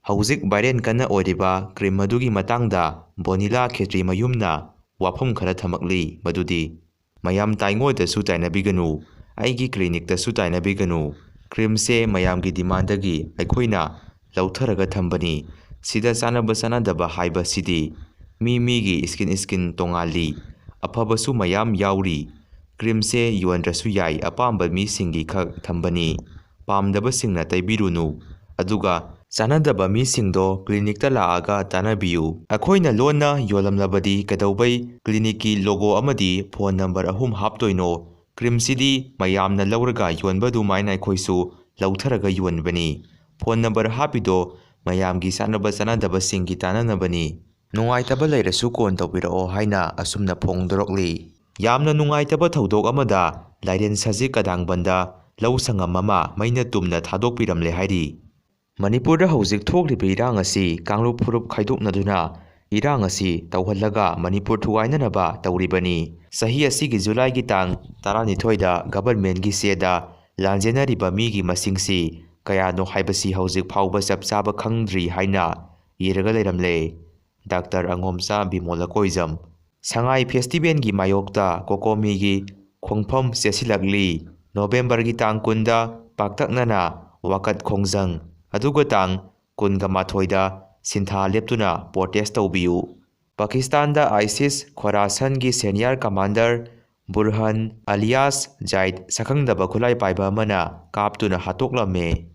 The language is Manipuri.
Houjik viral kana Oiriba cream adugi matangda bonila khetri mayumna wafam khara thamlkli madudi mayam taingoi da su tainabiganu aigi clinic da su tainabiganu cream se mayam gi demand gi aikoina lautharaga thambani sida sanaba sanadaba haiba sidi mi gi skin tongali afaba su mayam yauri cream se yuandrasu yai apamba mi singi khak thambani pamdaba singna taibirunu aduga Sanadaba mi singdo clinic ta laaga tanabiyu. Akoina lona yolamlabadi kadaubai clinic ki logo amadi phone number ahum haptoino. Cream sidi mayamna lauraga yuanbadu maina khoisu lautharaga yuanbani. Phone number hapido mayamgi sanadaba singi tananabani. Nungaitaba leirasu kon tawbirao haina asumna phongdorokli. Yamna nungaitaba thaudok amada lairen sajik kadangbanda lau sangam mama Meina Tumna Thadokpiramle hairi. Manipur da Houjik thokliba irang asi Kangleipak khaidoknaduna irang asi tawhallaga Manipur thuwainanaba tawribani sahi asigi July gi tang 12 da government gi seda lanjenariba mi gi masingsi kayano haibasi Houjik phawba chapchaba khangdri haina iraga leiramle Dr. Angomsa Bimola Koijam Sangai festival gi mayokta kokomi gi khongpham sesilagli November gi tang 10 da paktaknana wakat khongjang Aduga tang 18 da sintha leptuna protest tawbiyu. Pakistan da ISIS Khorasan gi senior commander Burhan alias Zaid sakhangdaba khulai paiba mana kaptuna hatoklame.